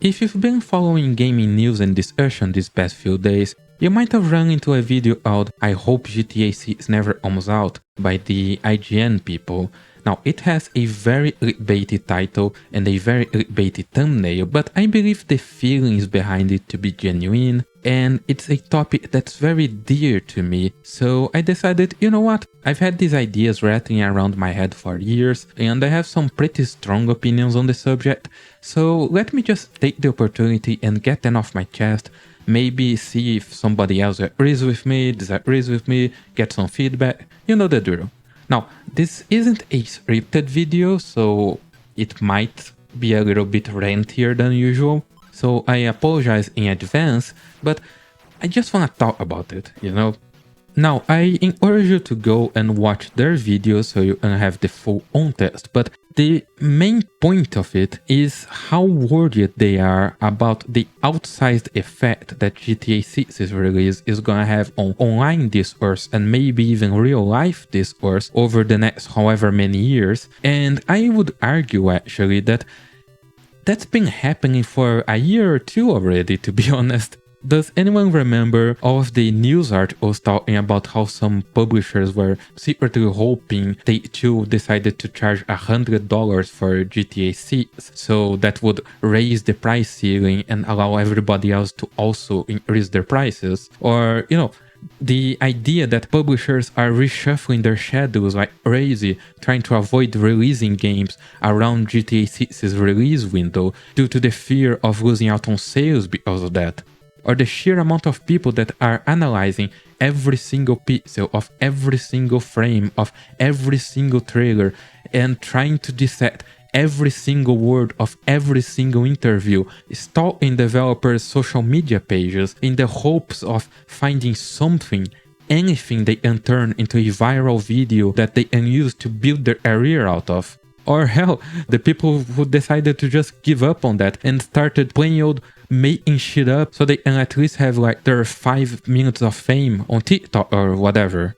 If you've been following gaming news and discussion these past few days, you might have run into a video called "I hope GTA 6 never comes out" by the IGN people. Now, it has a very clickbaity title and a very clickbaity thumbnail, but I believe the feelings behind it to be genuine, and it's a topic that's very dear to me, so I decided, you know what, I've had these ideas rattling around my head for years, and I have some pretty strong opinions on the subject, so let me just take the opportunity and get them off my chest, maybe see if somebody else agrees with me, disagrees with me, get some feedback, you know the drill. Now, this isn't a scripted video, so it might be a little bit rantier than usual, so I apologize in advance, but I just want to talk about it, you know? Now, I encourage you to go and watch their videos so you can have the full context, but the main point of it is how worried they are about the outsized effect that GTA 6's release is gonna have on online discourse and maybe even real-life discourse over the next however many years, and I would argue actually that that's been happening for a year or two already, to be honest. Does anyone remember all of the news articles talking about how some publishers were secretly hoping Take-Two decided to charge $100 for GTA 6, so that would raise the price ceiling and allow everybody else to also increase their prices? Or, you know, the idea that publishers are reshuffling their schedules like crazy, trying to avoid releasing games around GTA 6's release window due to the fear of losing out on sales because of that. Or the sheer amount of people that are analyzing every single pixel of every single frame of every single trailer and trying to dissect every single word of every single interview, stalking developers' social media pages in the hopes of finding something, anything they can turn into a viral video that they can use to build their career out of. Or hell, the people who decided to just give up on that and started plain old making shit up so they can at least have like their 5 minutes of fame on TikTok or whatever.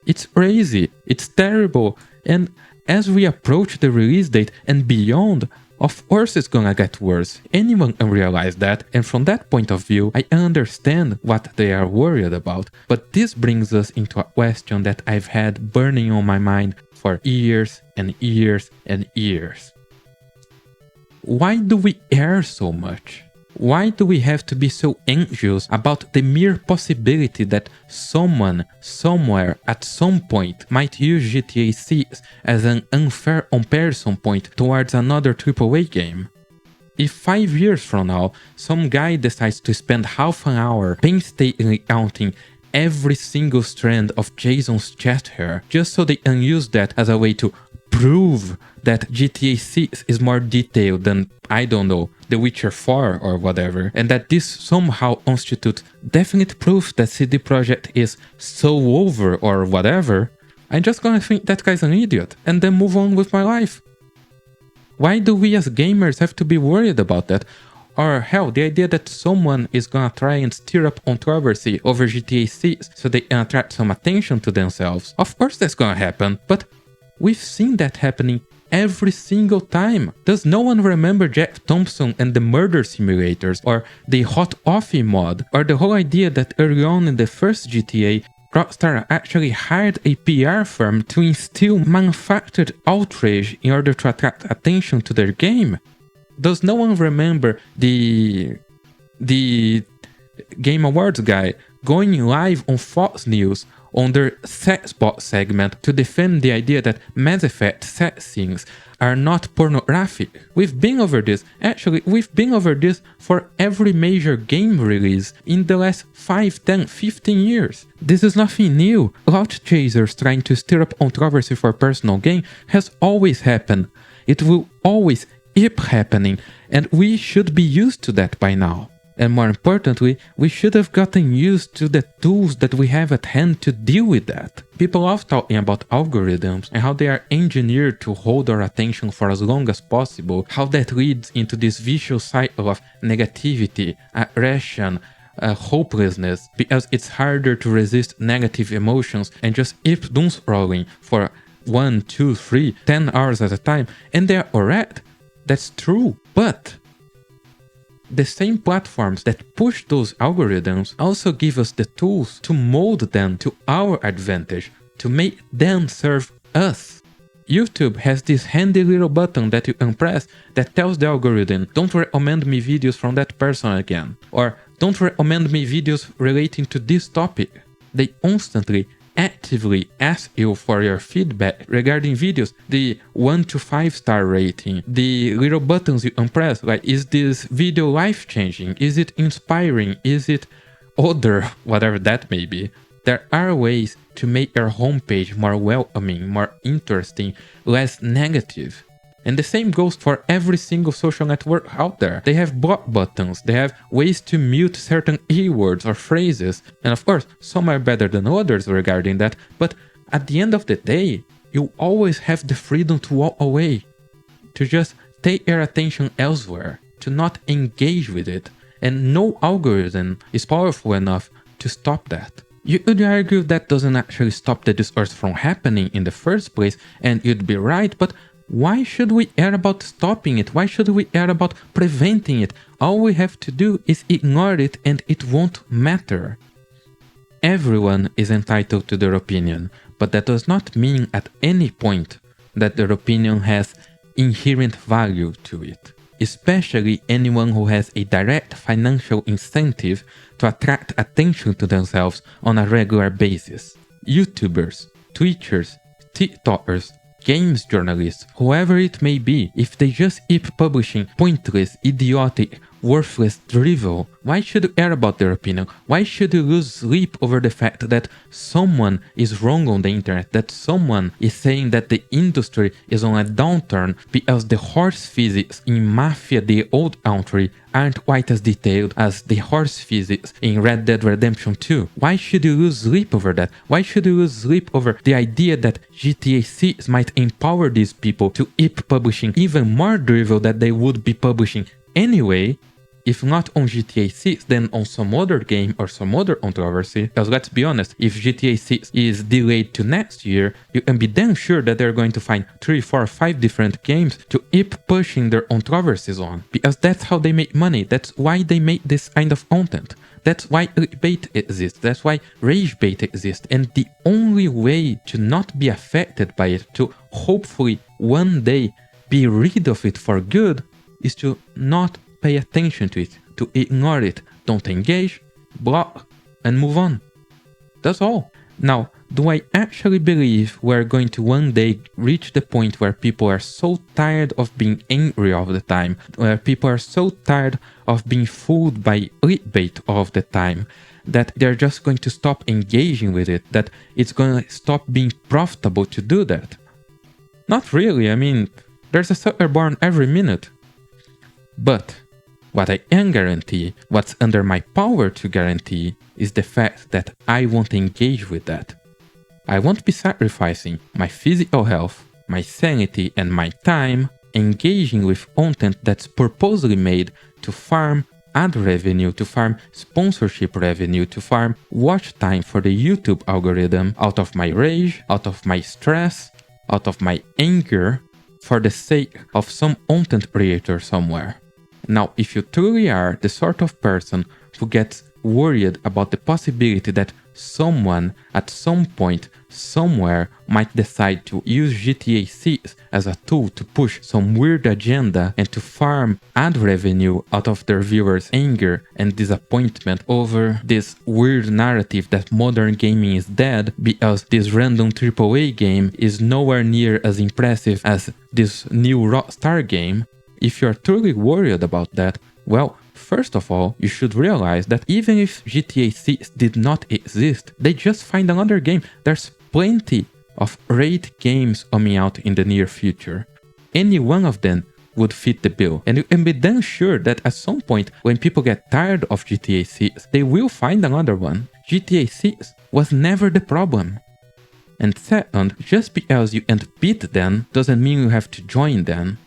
It's crazy, it's terrible, and as we approach the release date and beyond, of course it's gonna get worse. Anyone can realize that, and from that point of view, I understand what they are worried about. But this brings us into a question that I've had burning on my mind for years and years and years. Why do we care so much? Why do we have to be so anxious about the mere possibility that someone, somewhere, at some point might use GTA 6 as an unfair comparison point towards another AAA game? If 5 years from now, some guy decides to spend half an hour painstakingly counting every single strand of Jason's chest hair just so they can use that as a way to prove that GTA 6 is more detailed than, I don't know, The Witcher 4 or whatever, and that this somehow constitutes definite proof that CD Projekt is so over or whatever, I'm just gonna think that guy's an idiot and then move on with my life. Why do we as gamers have to be worried about that? Or hell, the idea that someone is gonna try and stir up controversy over GTA 6 so they can attract some attention to themselves. Of course that's gonna happen, but we've seen that happening every single time. Does no one remember Jack Thompson and the murder simulators, or the hot coffee mod, or the whole idea that early on in the first GTA, Rockstar actually hired a PR firm to instill manufactured outrage in order to attract attention to their game? Does no one remember the Game Awards guy going live on Fox News on their sexbot segment to defend the idea that Mass Effect sex scenes are not pornographic? We've been over this. Actually, we've been over this for every major game release in the last 5, 10, 15 years. This is nothing new. Clout chasers trying to stir up controversy for personal gain has always happened. It will always keep happening, and we should be used to that by now. And more importantly, we should have gotten used to the tools that we have at hand to deal with that. People love talking about algorithms and how they are engineered to hold our attention for as long as possible, how that leads into this vicious cycle of negativity, aggression, hopelessness, because it's harder to resist negative emotions and just keep doomscrolling for 1, 2, 3, 10 hours at a time, and they are correct. That's true, but the same platforms that push those algorithms also give us the tools to mold them to our advantage, to make them serve us. YouTube has this handy little button that you can press that tells the algorithm, don't recommend me videos from that person again, or don't recommend me videos relating to this topic. They constantly, actively ask you for your feedback regarding videos, the 1 to 5 star rating, the little buttons you can press, like is this video life-changing, is it inspiring, is it other, whatever that may be. There are ways to make your homepage more welcoming, more interesting, less negative. And the same goes for every single social network out there. They have block buttons, they have ways to mute certain keywords or phrases, and of course, some are better than others regarding that, but at the end of the day, you always have the freedom to walk away, to just take your attention elsewhere, to not engage with it, and no algorithm is powerful enough to stop that. You could argue that doesn't actually stop the discourse from happening in the first place, and you'd be right, but why should we care about stopping it? Why should we care about preventing it? All we have to do is ignore it and it won't matter. Everyone is entitled to their opinion, but that does not mean at any point that their opinion has inherent value to it. Especially anyone who has a direct financial incentive to attract attention to themselves on a regular basis. YouTubers, Twitchers, TikTokers, games journalists, whoever it may be, if they just keep publishing pointless, idiotic, worthless drivel, why should you care about their opinion? Why should you lose sleep over the fact that someone is wrong on the internet, that someone is saying that the industry is on a downturn because the horse physics in Mafia the Old Country aren't quite as detailed as the horse physics in Red Dead Redemption 2? Why should you lose sleep over that? Why should you lose sleep over the idea that GTA 6 might empower these people to keep publishing even more drivel that they would be publishing anyway, if not on GTA 6, then on some other game or some other controversy? Because let's be honest, if GTA 6 is delayed to next year, you can be damn sure that they're going to find 3, 4, 5 different games to keep pushing their controversies on. Because that's how they make money, that's why they make this kind of content. That's why clickbait exists, that's why ragebait exists, and the only way to not be affected by it, to hopefully one day be rid of it for good, is to not pay attention to it, to ignore it, don't engage, block, and move on. That's all. Now, do I actually believe we're going to one day reach the point where people are so tired of being angry all the time, where people are so tired of being fooled by clickbait all the time, that they're just going to stop engaging with it, that it's going to stop being profitable to do that? Not really. I mean, there's a sucker born every minute. But what I can guarantee, what's under my power to guarantee, is the fact that I won't engage with that. I won't be sacrificing my physical health, my sanity, and my time engaging with content that's purposely made to farm ad revenue, to farm sponsorship revenue, to farm watch time for the YouTube algorithm out of my rage, out of my stress, out of my anger, for the sake of some content creator somewhere. Now, if you truly are the sort of person who gets worried about the possibility that someone at some point, somewhere, might decide to use GTA 6 as a tool to push some weird agenda and to farm ad revenue out of their viewers' anger and disappointment over this weird narrative that modern gaming is dead because this random AAA game is nowhere near as impressive as this new Rockstar game, if you're truly worried about that, well, first of all, you should realize that even if GTA 6 did not exist, they just find another game. There's plenty of great games coming out in the near future. Any one of them would fit the bill. And you can be damn sure that at some point, when people get tired of GTA 6, they will find another one. GTA 6 was never the problem. And second, just because you can't beat them doesn't mean you have to join them.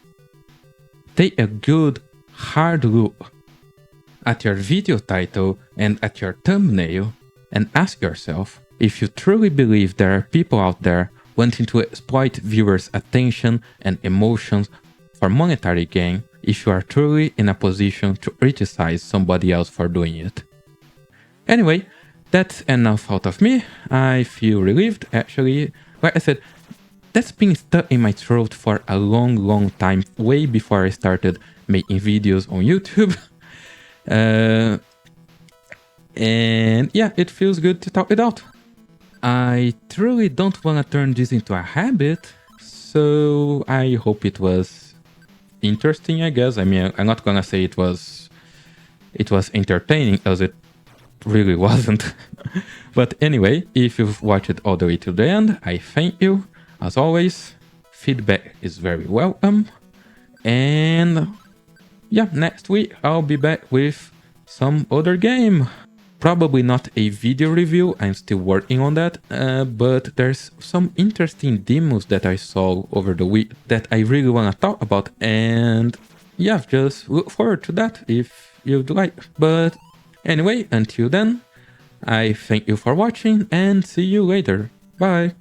Take a good, hard look at your video title and at your thumbnail and ask yourself if you truly believe there are people out there wanting to exploit viewers' attention and emotions for monetary gain if you are truly in a position to criticize somebody else for doing it. Anyway, that's enough out of me. I feel relieved, actually. Like I said, that's been stuck in my throat for a long time, way before I started making videos on YouTube. And yeah, it feels good to talk it out. I truly don't want to turn this into a habit, so I hope it was interesting, I guess. I mean, I'm not gonna say it was entertaining, as it really wasn't. But anyway, if you've watched it all the way to the end, I thank you. As always, feedback is very welcome. And yeah, next week I'll be back with some other game. Probably not a video review, I'm still working on that, but there's some interesting demos that I saw over the week that I really want to talk about, and yeah, just look forward to that if you'd like. But anyway, until then, I thank you for watching and see you later. Bye!